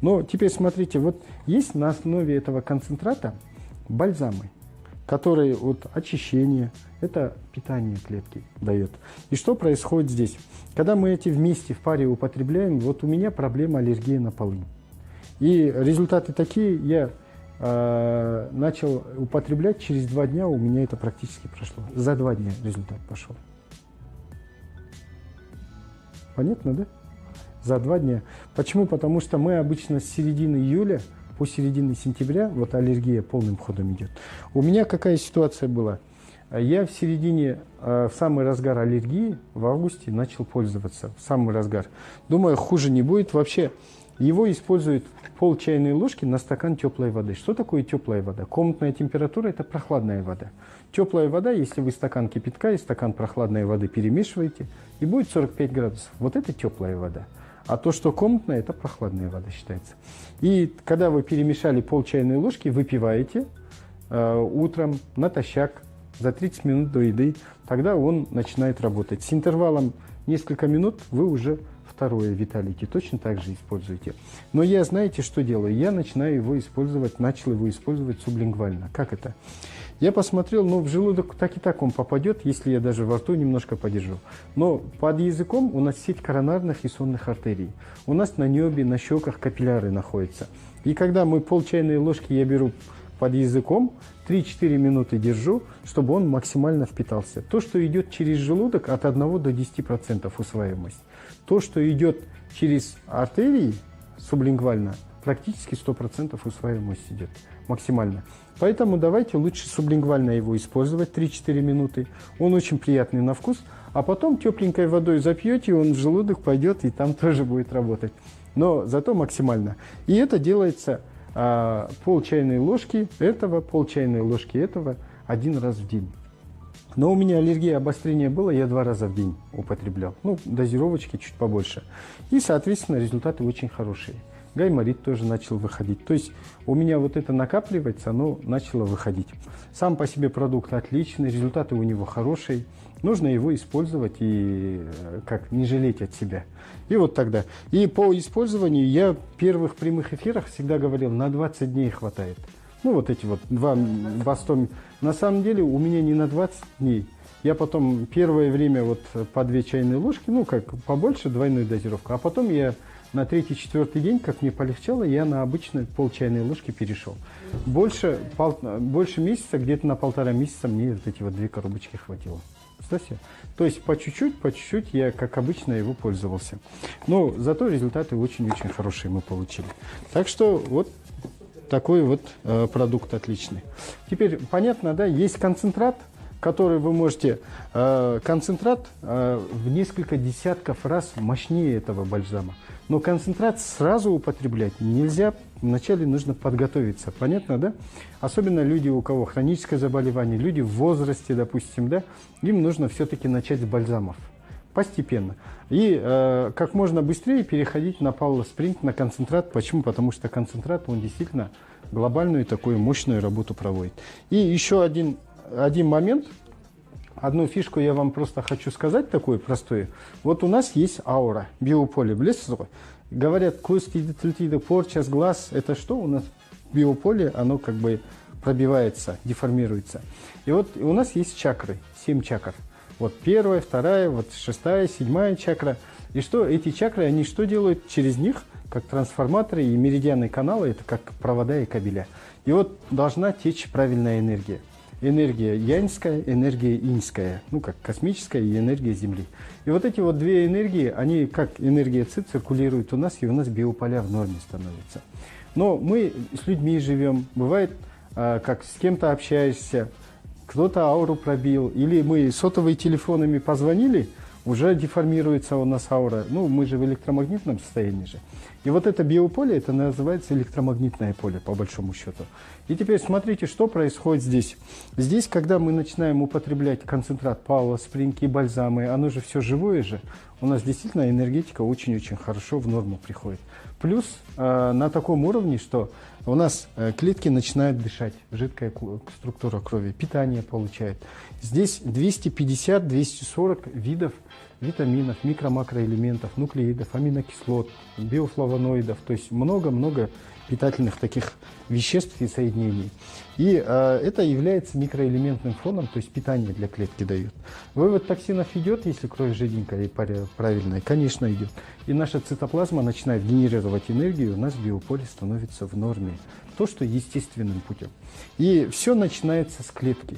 Но теперь смотрите, вот есть на основе этого концентрата бальзамы, которые от очищения, это питание клетки дает. И что происходит здесь? Когда мы эти вместе в паре употребляем, вот у меня проблема аллергии на полынь. И результаты такие, я начал употреблять, через 2 дня у меня это практически прошло. За 2 дня результат пошел. Понятно, да? За 2 дня. Почему? Потому что мы обычно с середины июля по середину сентября, вот аллергия полным ходом идет. У меня какая ситуация была? Я в середине, в самый разгар аллергии, в августе начал пользоваться, в самый разгар. Думаю, хуже не будет. Вообще, его используют пол чайной ложки на стакан теплой воды. Что такое теплая вода? Комнатная температура – это прохладная вода. Теплая вода, если вы стакан кипятка и стакан прохладной воды перемешиваете, и будет 45 градусов. Вот это теплая вода. А то, что комнатная, это прохладная вода считается. И когда вы перемешали пол чайной ложки, выпиваете утром натощак за 30 минут до еды, тогда он начинает работать. С интервалом несколько минут вы уже второе виталити точно так же используете. Но я, знаете, что делаю? Я начинаю его использовать, начал его использовать сублингвально. Как это? Я посмотрел, в желудок так и так он попадет, если я даже во рту немножко подержу. Но под языком у нас сеть коронарных и сонных артерий. У нас на небе, на щеках капилляры находятся. И когда мы пол чайной ложки я беру под языком, 3-4 минуты держу, чтобы он максимально впитался. То, что идет через желудок, от 1 до 10% усваиваемость. То, что идет через артерии сублингвально, практически 100% усваиваемость идет максимально. Поэтому давайте лучше сублингвально его использовать 3-4 минуты. Он очень приятный на вкус. А потом тепленькой водой запьете, он в желудок пойдет и там тоже будет работать. Но зато максимально. И это делается пол чайной ложки этого, пол чайной ложки этого 1 раз в день. Но у меня аллергия, обострение было, я 2 раза в день употреблял. Дозировочки чуть побольше. И, соответственно, результаты очень хорошие. Гайморит тоже начал выходить. То есть у меня вот это накапливается, оно начало выходить. Сам по себе продукт отличный, результаты у него хорошие. Нужно его использовать и не жалеть от себя. И вот тогда. И по использованию я в первых прямых эфирах всегда говорил, на 20 дней хватает. Вот эти вот 2 100. На самом деле у меня не на 20 дней. Я потом первое время по 2 чайные ложки, побольше, двойную дозировку. А потом я на 3-4 день, как мне полегчало, я на обычную пол чайной ложки перешел. Больше месяца, где-то на 1,5 месяца мне вот эти 2 коробочки хватило. Представьте? То есть по чуть-чуть я, как обычно, его пользовался. Но зато результаты очень-очень хорошие мы получили. Так что вот такой продукт отличный. Теперь понятно, да, есть концентрат, который вы можете, концентрат в несколько десятков раз мощнее этого бальзама. Но концентрат сразу употреблять нельзя, вначале нужно подготовиться, понятно, да? Особенно люди, у кого хроническое заболевание, люди в возрасте, допустим, да, им нужно все-таки начать с бальзамов. Постепенно. И как можно быстрее переходить на Паула Спринг, на концентрат. Почему? Потому что концентрат, он действительно глобальную такую мощную работу проводит. И еще один момент, одну фишку я вам просто хочу сказать, такую простую. Вот у нас есть аура, биополе. Говорят, порча с глаз, это что у нас? Биополе, оно пробивается, деформируется. И вот у нас есть чакры, 7 чакр. Вот 1, 2, 6, 7 чакра. И что эти чакры, они что делают? Через них, как трансформаторы и меридианные каналы, это как провода и кабеля. И вот должна течь правильная энергия. Энергия яньская, энергия иньская, как космическая и энергия Земли. И вот эти 2 энергии, они как энергия ЦИ циркулируют у нас, и у нас биополя в норме становятся. Но мы с людьми живем, бывает, как с кем-то общаешься, кто-то ауру пробил, или мы сотовыми телефонами позвонили, уже деформируется у нас аура. Мы же в электромагнитном состоянии же. И вот это биополе, это называется электромагнитное поле, по большому счету. И теперь смотрите, что происходит здесь. Здесь, когда мы начинаем употреблять концентрат Паула Спринг и бальзамы, оно же все живое же, у нас действительно энергетика очень-очень хорошо в норму приходит. Плюс на таком уровне, что у нас клетки начинают дышать, жидкая структура крови, питание получает. Здесь 250-240 видов витаминов, микро-макроэлементов, нуклеидов, аминокислот, биофлавоноидов, то есть много-много питательных таких веществ и соединений. И это является микроэлементным фоном, то есть питание для клетки дает. Вывод токсинов идет, если кровь жиденькая и правильная? Конечно, идет. И наша цитоплазма начинает генерировать энергию, у нас биополе становится в норме. То, что естественным путем. И все начинается с клетки.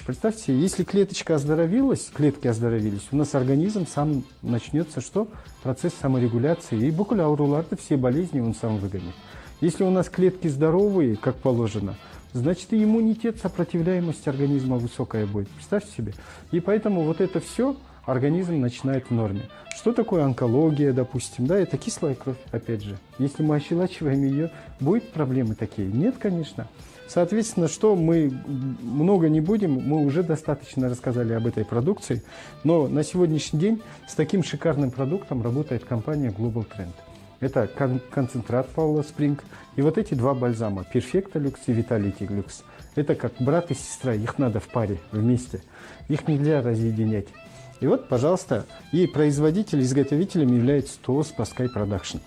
Представьте себе, если клеточка оздоровилась, клетки оздоровились, у нас организм сам начнется что? Процесс саморегуляции. И бакуляруларды, все болезни он сам выгонит. Если у нас клетки здоровые, как положено, значит и иммунитет, сопротивляемость организма высокая будет. Представьте себе. И поэтому вот это все организм начинает в норме. Что такое онкология, допустим? Да, это кислая кровь, опять же. Если мы ощелачиваем ее, будут проблемы такие? Нет, конечно. Соответственно, что мы много не будем, мы уже достаточно рассказали об этой продукции, но на сегодняшний день с таким шикарным продуктом работает компания Global Trend. Это концентрат Paula Spring и вот эти два бальзама Perfecta Lux и Vitality Lux. Это как брат и сестра, их надо в паре, вместе. Их нельзя разъединять. И вот, пожалуйста, и производитель, изготовителем является ТОС по Sky Production.